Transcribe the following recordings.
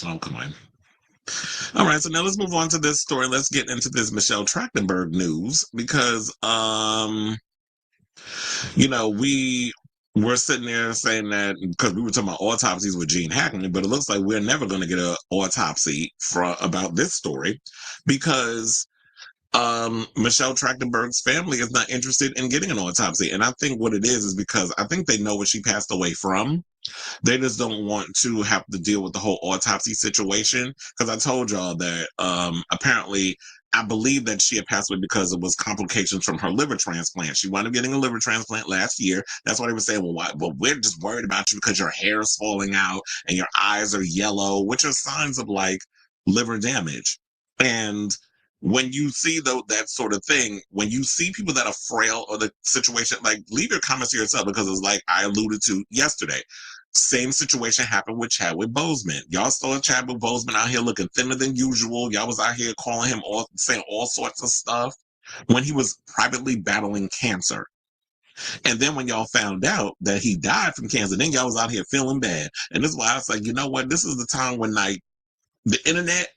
Oh, come on. All right, so now let's move on to this story. Let's get into this Michelle Trachtenberg news because, we were sitting there saying that because we were talking about autopsies with Gene Hackman, but it looks like we're never going to get an autopsy about this story because Michelle Trachtenberg's family is not interested in getting an autopsy. And I think what it is because I think they know what she passed away from. They just don't want to have to deal with the whole autopsy situation. Because I told y'all that apparently I believe that she had passed away because it was complications from her liver transplant. She wound up getting a liver transplant last year. That's why they were saying, well, why? Well, we're just worried about you because your hair is falling out and your eyes are yellow, which are signs of like liver damage. And when you see that sort of thing, when you see people that are frail or the situation, like leave your comments to yourself because it's like I alluded to yesterday. Same situation happened with Chadwick Boseman. Y'all saw Chadwick Boseman out here looking thinner than usual. Y'all was out here calling him saying all sorts of stuff when he was privately battling cancer. And then when y'all found out that he died from cancer, then y'all was out here feeling bad. And this is why I was like, you know what? This is the time when like the internet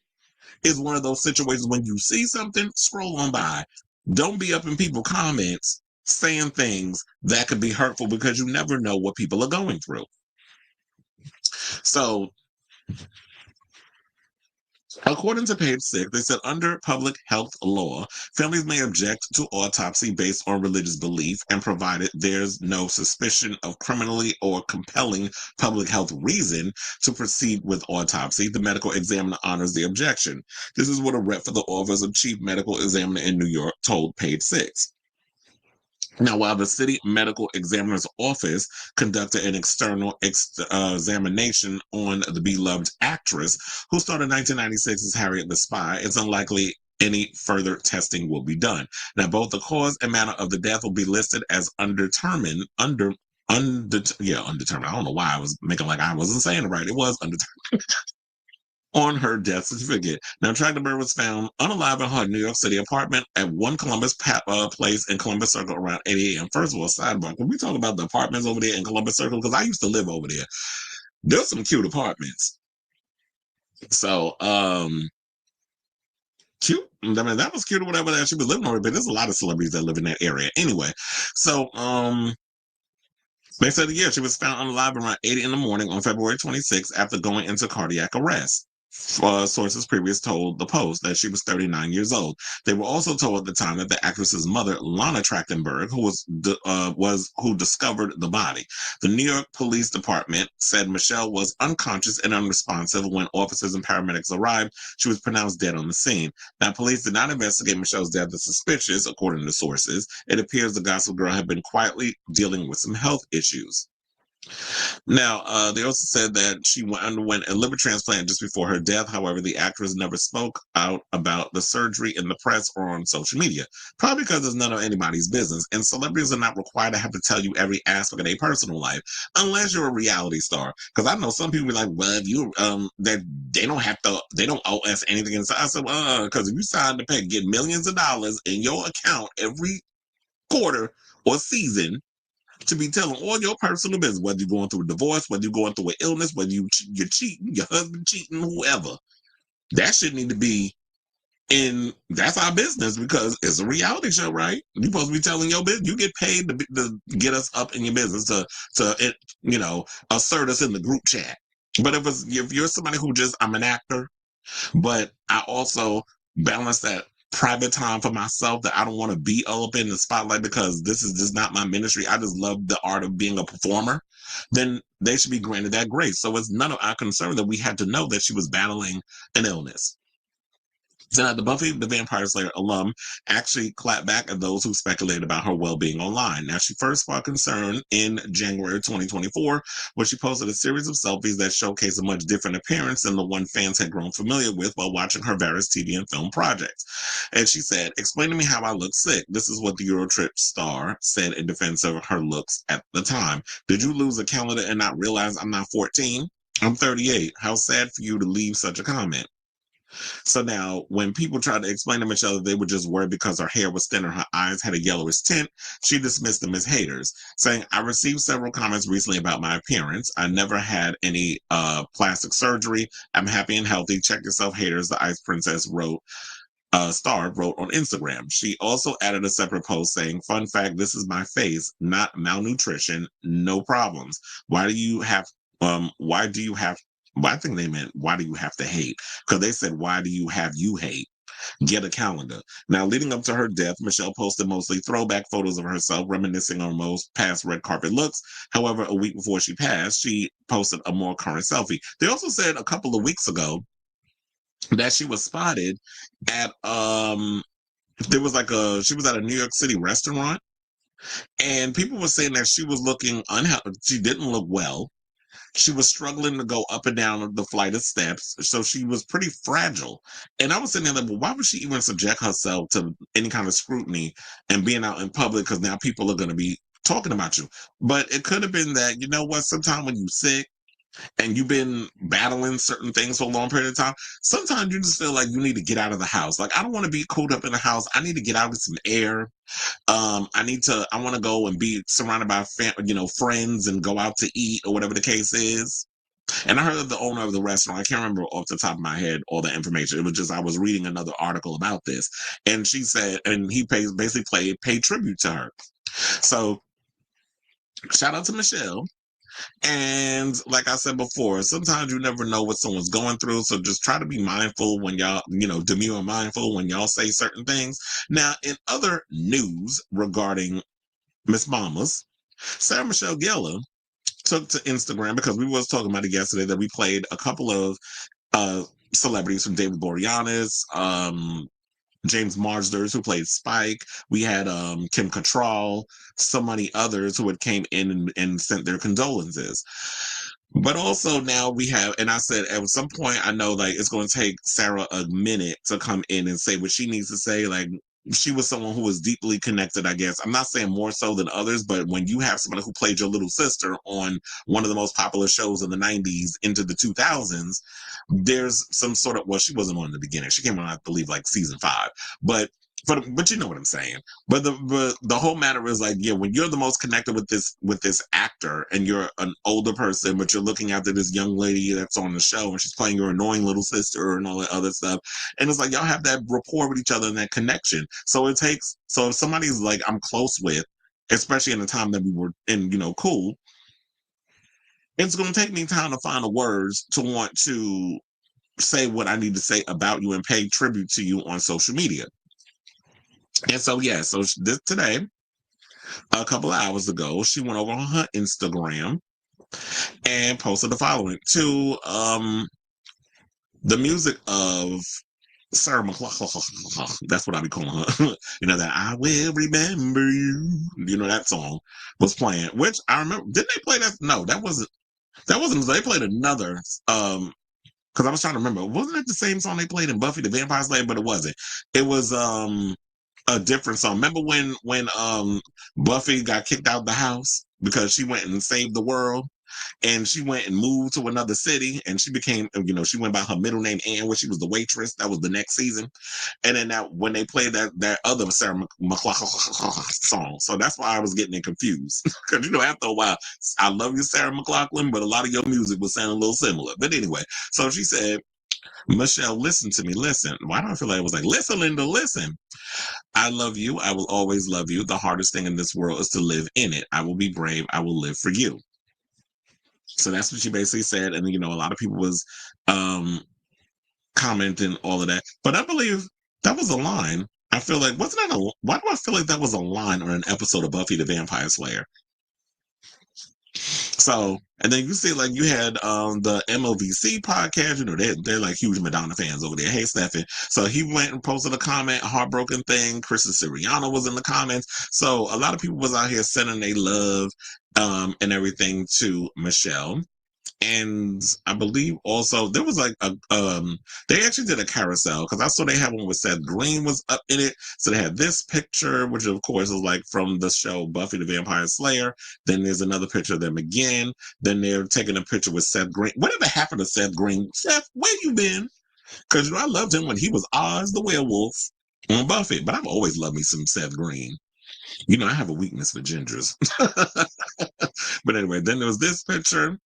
is one of those situations when you see something, scroll on by. Don't be up in people's comments saying things that could be hurtful because you never know what people are going through. So, according to page 6, they said under public health law, families may object to autopsy based on religious belief and provided there's no suspicion of criminally or compelling public health reason to proceed with autopsy. The medical examiner honors the objection. This is what a rep for the Office of Chief Medical Examiner in New York told page 6. Now, while the city medical examiner's office conducted an external examination on the beloved actress, who starred in 1996 as Harriet the Spy, it's unlikely any further testing will be done. Now, both the cause and manner of the death will be listed as undetermined. Undetermined. I don't know why I was making like I wasn't saying it right. It was undetermined on her death certificate. Now, Trachtenberg was found unalive in her New York City apartment at 1 Columbus Place in Columbus Circle around 8 a.m. First of all, sidebar, can we talk about the apartments over there in Columbus Circle? Because I used to live over there. There's some cute apartments. So, cute. I mean, that was cute or whatever that she was living over, but there's a lot of celebrities that live in that area. Anyway, so, they said, yeah, she was found unalive around 8 in the morning on February 26th after going into cardiac arrest. Sources previously told the Post that she was 39 years old. They were also told at the time that the actress's mother, Lana Trachtenberg, who discovered the body. The New York Police Department said Michelle was unconscious and unresponsive when officers and paramedics arrived. She was pronounced dead on the scene. Now, police did not investigate Michelle's death as suspicious, according to sources. It appears the Gossip Girl had been quietly dealing with some health issues. Now, they also said that she underwent a liver transplant just before her death. However, the actress never spoke out about the surgery in the press or on social media, probably because it's none of anybody's business. And celebrities are not required to have to tell you every aspect of their personal life, unless you're a reality star. Because I know some people be like, well, if you that they don't have to, they don't owe us anything. And so I said, because if you signed to pay, get millions of dollars in your account every quarter or season to be telling all your personal business, whether you're going through a divorce, whether you're going through an illness, whether you're cheating, your husband cheating, whoever. That shouldn't need to be that's our business because it's a reality show, right? You're supposed to be telling your business. You get paid to get us up in your business to assert us in the group chat. But if you're somebody who I'm an actor, but I also balance that private time for myself that I don't want to be all up in the spotlight because this is just not my ministry. I just love the art of being a performer. Then they should be granted that grace. So it's none of our concern that we had to know that she was battling an illness. So now the Buffy the Vampire Slayer alum actually clapped back at those who speculated about her well-being online. Now, she first sparked concern in January 2024 when she posted a series of selfies that showcased a much different appearance than the one fans had grown familiar with while watching her various TV and film projects. And she said, explain to me how I look sick. This is what the Eurotrip star said in defense of her looks at the time. Did you lose a calendar and not realize I'm not 14? I'm 38. How sad for you to leave such a comment. So now, when people tried to explain to Michelle that they were just worried because her hair was thinner, her eyes had a yellowish tint, she dismissed them as haters, saying, "I received several comments recently about my appearance. I never had any plastic surgery. I'm happy and healthy. Check yourself, haters," the Ice Princess Star wrote on Instagram. She also added a separate post saying, "Fun fact, this is my face, not malnutrition, no problems. Why do you have, why do you have, well, I think they meant, why do you have to hate? Because they said, why do you hate? Get a calendar." Now, leading up to her death, Michelle posted mostly throwback photos of herself, reminiscing on most past red carpet looks. However, a week before she passed, she posted a more current selfie. They also said a couple of weeks ago that she was spotted at there was like she was at a New York City restaurant, and people were saying that she was looking unhealthy. She didn't look well. She was struggling to go up and down the flight of steps, so she was pretty fragile. And I was sitting there like, well, why would she even subject herself to any kind of scrutiny and being out in public? Because now people are going to be talking about you. But it could have been that, you know what, sometimes when you're sick and you've been battling certain things for a long period of time, sometimes you just feel like you need to get out of the house. Like, I don't want to be cooped up in the house. I need to get out with some air. I want to go and be surrounded by friends and go out to eat or whatever the case is. And I heard of the owner of the restaurant. I can't remember off the top of my head all the information. It was just I was reading another article about this, and she said, and he basically paid tribute to her. So shout out to Michelle. And like I said before, sometimes you never know what someone's going through. So just try to be mindful when y'all, demure and mindful when y'all say certain things. Now, in other news regarding Miss Mamas, Sarah Michelle Gellar took to Instagram, because we was talking about it yesterday, that we played a couple of celebrities from David Boreanaz, James Marsders, who played Spike. We had Kim Cattrall, so many others who had came in and sent their condolences. But also now we have, and I said at some point, I know like it's going to take Sarah a minute to come in and say what she needs to say. Like, she was someone who was deeply connected, I guess. I'm not saying more so than others, but when you have somebody who played your little sister on one of the most popular shows in the 90s into the 2000s, there's some sort of, well, she wasn't on in the beginning. She came on, I believe, like season 5. But you know what I'm saying. But the whole matter is like, yeah, when you're the most connected with this actor, and you're an older person, but you're looking after this young lady that's on the show, and she's playing your annoying little sister and all that other stuff, and it's like y'all have that rapport with each other and that connection. So if somebody's like I'm close with, especially in the time that we were in, cool, it's going to take me time to find the words to want to say what I need to say about you and pay tribute to you on social media. And so, yeah, so today, a couple of hours ago, she went over on her Instagram and posted the following to the music of Sarah McLachlan. That's what I be calling her. That "I Will Remember You." That song was playing, which I remember. Didn't they play that? No, that wasn't. They played another. Because I was trying to remember. Wasn't it the same song they played in Buffy the Vampire Slayer? But it wasn't. It was a different song. Remember when Buffy got kicked out of the house because she went and saved the world, and she went and moved to another city, and she became, she went by her middle name Anne, where she was the waitress. That was the next season. And then when they played that other Sarah McLachlan song, so that's why I was getting it confused. Because after a while, I love you, Sarah McLachlan, but a lot of your music was sounding a little similar. But anyway, so she said, "Michelle, listen to me. Listen." Why do I feel like it was like, "Listen, Linda, listen. I love you. I will always love you. The hardest thing in this world is to live in it. I will be brave. I will live for you." So that's what she basically said. And, a lot of people was commenting all of that. But I believe that was a line. I feel like, why do I feel like that was a line on an episode of Buffy the Vampire Slayer? So, and then you see, like, you had the MOVC podcast. They're like huge Madonna fans over there. Hey, Stefan. So he went and posted a comment, a heartbroken thing. Kristen Siriano was in the comments. So a lot of people was out here sending their love and everything to Michelle. And I believe also there was like they actually did a carousel, because I saw they had one with Seth Green was up in it. So they had this picture, which of course is like from the show Buffy the Vampire Slayer. Then there's another picture of them again. Then they're taking a picture with Seth Green. Whatever happened to Seth Green? Seth, where you been? Because, I loved him when he was Oz the werewolf on Buffy, but I've always loved me some Seth Green. I have a weakness for gingers. But anyway, then there was this picture,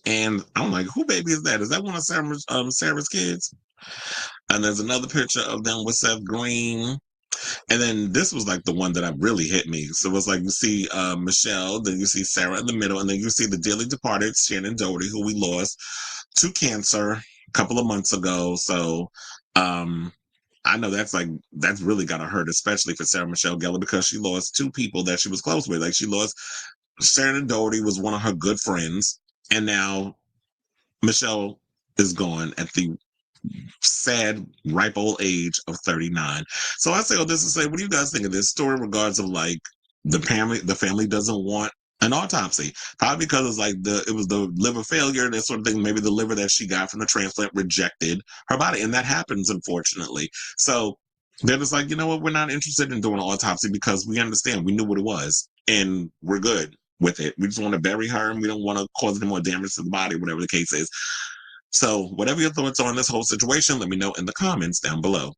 and I'm like, who baby is that? Is that one of Sarah's kids? And there's another picture of them with Seth Green. And then this was like the one that really hit me. So it was like you see Michelle, then you see Sarah in the middle, and then you see the dearly departed Shannon Doherty, who we lost to cancer a couple of months ago. So I know that's really gotta hurt, especially for Sarah Michelle Gellar, because she lost two people that she was close with. Like, she lost Shannon Doherty, was one of her good friends, and now Michelle is gone at the sad, ripe old age of 39. So I say all this to say, what do you guys think of this story in regards of like the family doesn't want an autopsy? Probably because it's like it was the liver failure, that sort of thing. Maybe the liver that she got from the transplant rejected her body, and that happens, unfortunately. So they're just like, you know what, we're not interested in doing an autopsy because we understand, we knew what it was, and we're good with it. We just want to bury her, and we don't want to cause any more damage to the body, whatever the case is. So whatever your thoughts are on this whole situation, let me know in the comments down below.